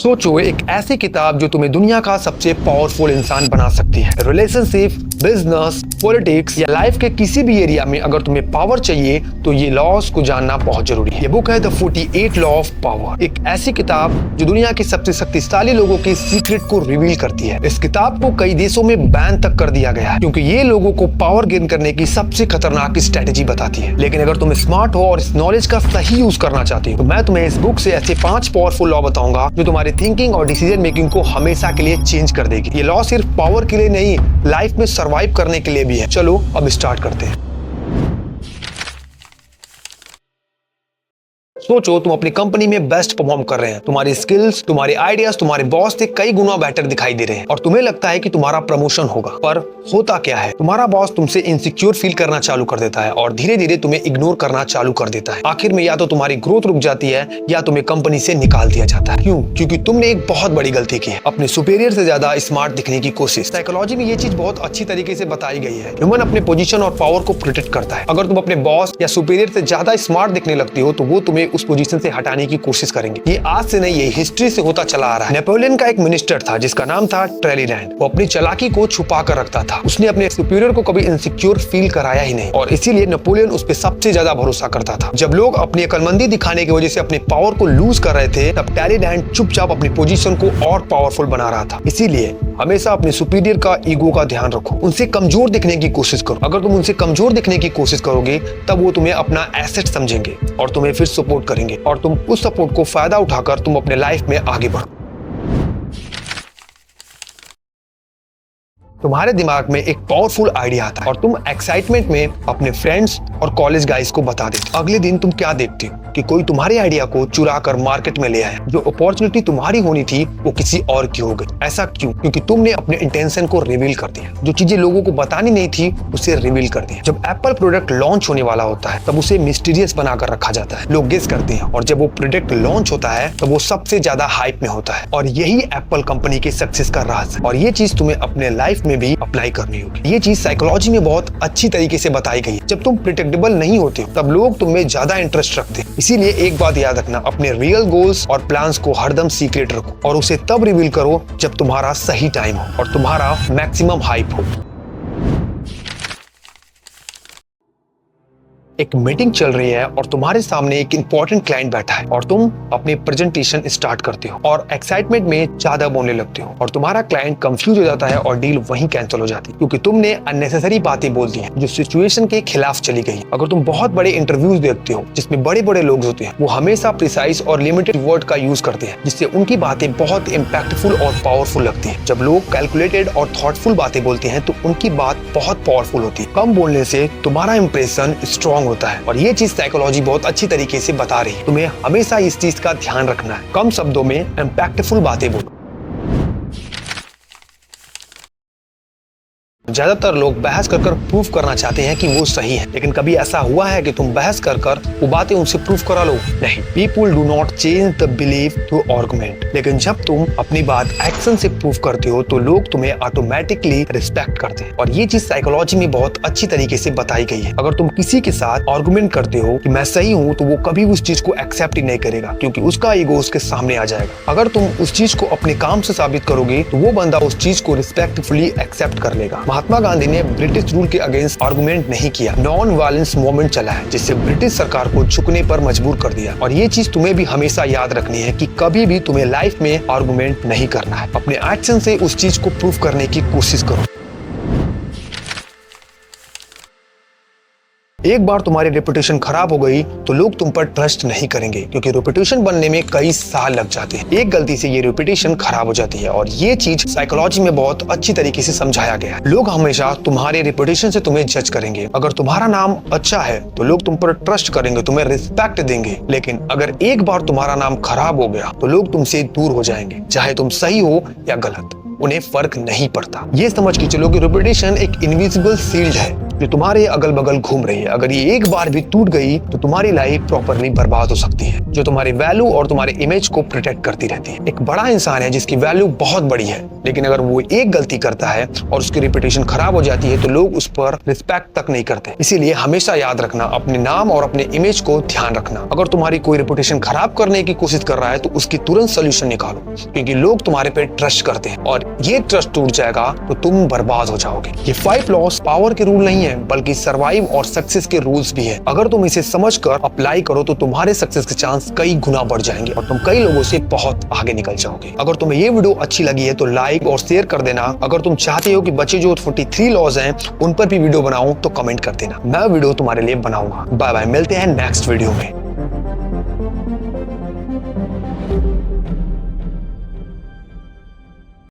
सोचो एक ऐसी किताब जो तुम्हें दुनिया का सबसे पावरफुल इंसान बना सकती है। रिलेशनशिप, बिजनेस, पॉलिटिक्स या लाइफ के किसी भी एरिया में अगर तुम्हें पावर चाहिए तो ये लॉस को जानना बहुत जरूरी है। ये बुक है द 48 लॉ ऑफ पावर। एक ऐसी किताब जो दुनिया के सबसे शक्तिशाली लोगों के सीक्रेट को रिवील करती है। इस किताब को कई देशों में बैन तक कर दिया गया है क्योंकि ये लोगों को पावर गेन करने की सबसे खतरनाक स्ट्रेटेजी बताती है। लेकिन अगर तुम स्मार्ट हो और इस नॉलेज का सही यूज करना चाहते हो तो मैं तुम्हें इस बुक से ऐसे 5 पावरफुल लॉ बताऊंगा जो तुम्हारे थिंकिंग और डिसीजन मेकिंग को हमेशा के लिए चेंज कर देगी। ये लॉ सिर्फ पावर के लिए नहीं, लाइफ में सर्वाइव करने के लिए भी है। चलो अब स्टार्ट करते हैं। सोचो तुम अपनी कंपनी में बेस्ट परफॉर्म कर रहे हैं। तुम्हारी स्किल्स, तुम्हारे आइडियाज तुम्हारे बॉस से कई गुना बेटर दिखाई दे रहे हैं और तुम्हें लगता है कि तुम्हारा प्रमोशन होगा। पर होता क्या है, तुम्हारा बॉस तुमसे इनसिक्योर फील करना चालू कर देता है और धीरे धीरे तुम्हें इग्नोर करना चालू कर देता है। आखिर में या तो तुम्हारी ग्रोथ रुक जाती है या तुम्हें कंपनी से निकाल दिया जाता है। क्यों? क्योंकि तुमने एक बहुत बड़ी गलती की है, अपने सुपीरियर से ज्यादा स्मार्ट दिखने की कोशिश। साइकोलॉजी में ये चीज बहुत अच्छी तरीके से बताई गई है। ह्यूमन अपने पोजीशन और पावर को प्रोटेक्ट करता है। अगर तुम अपने बॉस या सुपीरियर से ज्यादा स्मार्ट दिखने लगती हो तो वो तुम्हें उस पोजीशन से हटाने की कोशिश करेंगे। ये आज से नहीं, ये हिस्ट्री से होता चला आ रहा है। नेपोलियन का एक मिनिस्टर था जिसका नाम था ट्रेलीलैंड। वो अपनी चालाकी को छुपा कर रखता था। उसने अपने सुपीरियर को कभी इनसिक्योर फील कराया ही नहीं और इसीलिए नेपोलियन उस पर सबसे ज्यादा भरोसा करता था। जब लोग अपनी अक्लमंदी दिखाने की वजह से अपने पावर को लूज कर रहे थे तब ट्रेलीलैंड चुपचाप अपनी पोजीशन को और पावरफुल बना रहा था। इसीलिए हमेशा अपने सुपीरियर का ईगो का ध्यान रखो। उनसे कमजोर दिखने की कोशिश करो। अगर तुम उनसे कमजोर दिखने की कोशिश करोगे तब वो तुम्हें अपना एसेट समझेंगे और तुम्हें फिर सपोर्ट करेंगे और तुम उस सपोर्ट को फायदा उठाकर तुम अपने लाइफ में आगे बढ़ो। तुम्हारे दिमाग में एक पावरफुल आइडिया आता है और तुम एक्साइटमेंट में अपने फ्रेंड्स और कॉलेज गाइस को बता देते। अगले दिन तुम क्या देखते हो कि कोई तुम्हारे आइडिया को चुरा कर मार्केट में ले आया। जो अपॉर्चुनिटी तुम्हारी होनी थी वो किसी और की हो गई। ऐसा क्यों? क्योंकि तुमने अपने इंटेंशन को रिवील कर दिया। जो चीजें लोगों को बतानी नहीं थी उसे रिवील कर दिया। जब एप्पल प्रोडक्ट लॉन्च होने वाला होता है तब उसे मिस्टीरियस बनाकर रखा जाता है। लोग गेस करते हैं और जब वो प्रोडक्ट लॉन्च होता है तब वो सबसे ज्यादा हाइप में होता है। और यही एप्पल कंपनी के सक्सेस का राज है। और ये चीज तुम्हें अपने लाइफ में भी अप्लाई करनी होगी। ये चीज साइकोलॉजी में बहुत अच्छी तरीके से बताई गई है। जब तुम प्रिडिक्टेबल नहीं होते तब लोग तुम में ज्यादा इंटरेस्ट रखते हैं। इसीलिए एक बात याद रखना, अपने रियल गोल्स और प्लान्स को हरदम सीक्रेट रखो और उसे तब रिवील करो जब तुम्हारा सही टाइम हो और तुम्हारा मैक्सिमम हाइप हो। एक मीटिंग चल रही है और तुम्हारे सामने एक इंपॉर्टेंट क्लाइंट बैठा है और तुम अपनी प्रेजेंटेशन स्टार्ट करते हो और एक्साइटमेंट में ज्यादा बोलने लगते हो और तुम्हारा क्लाइंट कंफ्यूज हो जाता है और डील वहीं कैंसिल हो जाती है क्योंकि तुमने अननेसेसरी बातें बोल दी हैं जो सिचुएशन के खिलाफ चली गई। अगर तुम बहुत बड़े इंटरव्यूज देखते हो जिसमें बड़े बड़े लोग होते हैं वो हमेशा प्रिसाइज और लिमिटेड वर्ड का यूज करते हैं जिससे उनकी बातें बहुत इम्पैक्टफुल और पावरफुल लगती है। जब लोग कैलकुलेटेड और थॉटफुल बातें बोलते हैं तो उनकी बात बहुत पावरफुल होती है। कम बोलने से तुम्हारा इंप्रेशन स्ट्रॉन्ग होता है और ये चीज साइकोलॉजी बहुत अच्छी तरीके से बता रही है। तुम्हें हमेशा इस चीज का ध्यान रखना है। कम शब्दों में इम्पैक्टफुल बातें बोलो। ज्यादातर लोग बहस कर प्रूफ करना चाहते हैं कि वो सही है, लेकिन कभी ऐसा हुआ है कि तुम बहस कर वो बातें उनसे प्रूफ करा लो? नहीं। People do not change the belief through argument. लेकिन जब तुम अपनी बात एक्शन से प्रूफ करते हो तो लोग तुम्हें ऑटोमेटिकली रिस्पेक्ट करते हैं और ये चीज साइकोलॉजी में बहुत अच्छी तरीके से बताई गई है। अगर तुम किसी के साथ आर्गुमेंट करते हो कि मैं सही हूँ तो वो कभी उस चीज को एक्सेप्ट ही नहीं करेगा क्योंकि उसका ईगो उसके सामने आ जाएगा। अगर तुम उस चीज को अपने काम से साबित करोगे तो वो बंदा उस चीज को रिस्पेक्टफुली एक्सेप्ट कर लेगा। महात्मा गांधी ने ब्रिटिश रूल के अगेंस्ट आर्गुमेंट नहीं किया। नॉन वायलेंस मूवमेंट चला है जिससे ब्रिटिश सरकार को झुकने पर मजबूर कर दिया। और ये चीज तुम्हें भी हमेशा याद रखनी है कि कभी भी तुम्हें लाइफ में आर्गुमेंट नहीं करना है। अपने एक्शन से उस चीज को प्रूफ करने की कोशिश करो। एक बार तुम्हारी रेपुटेशन खराब हो गई तो लोग तुम पर ट्रस्ट नहीं करेंगे क्योंकि रेपुटेशन बनने में कई साल लग जाते हैं। एक गलती से ये रेपुटेशन खराब हो जाती है और ये चीज साइकोलॉजी में बहुत अच्छी तरीके से समझाया गया है। लोग हमेशा तुम्हारे रेपुटेशन से तुम्हें जज करेंगे। अगर तुम्हारा नाम अच्छा है तो लोग तुम पर ट्रस्ट करेंगे, तुम्हें रिस्पेक्ट देंगे। लेकिन अगर एक बार तुम्हारा नाम खराब हो गया तो लोग तुमसे दूर हो जाएंगे, चाहे तुम सही हो या गलत, उन्हें फर्क नहीं पड़ता। ये समझ के चलो कि रेपुटेशन एक इनविजिबल शील्ड है जो तुम्हारे अगल बगल घूम रही है। अगर ये एक बार भी टूट गई तो तुम्हारी लाइफ प्रॉपरली बर्बाद हो सकती है। जो तुम्हारी वैल्यू और तुम्हारे इमेज को प्रोटेक्ट करती रहती है। एक बड़ा इंसान है जिसकी वैल्यू बहुत बड़ी है, लेकिन अगर वो एक गलती करता है और उसकी रेपुटेशन खराब हो जाती है तो लोग उस पर रिस्पेक्ट तक नहीं करते। इसीलिए हमेशा याद रखना, अपने नाम और अपने इमेज को ध्यान रखना। अगर तुम्हारी कोई रेपुटेशन खराब करने की कोशिश कर रहा है तो उसकी तुरंत सोल्यूशन निकालो, क्योंकि लोग तुम्हारे पे ट्रस्ट करते हैं और ये ट्रस्ट टूट जाएगा तो तुम बर्बाद हो जाओगे। ये 5 लॉस पावर के रूल नहीं है, बल्कि सर्वाइव और सक्सेस के रूल्स भी है। अगर तुम इसे समझकर अप्लाई करो तो तुम्हारे सक्सेस के चांस कई गुना बढ़ जाएंगे और तुम कई लोगों से बहुत आगे निकल जाओगे। अगर तुम्हें ये वीडियो अच्छी लगी है तो लाइक और शेयर कर देना। अगर तुम चाहते हो कि बचे जो 43 लॉज हैं उन पर भी वीडियो बनाऊं तो कमेंट कर देना, मैं वीडियो तुम्हारे लिए बनाऊंगा। बाय बाय, मिलते हैं नेक्स्ट वीडियो में।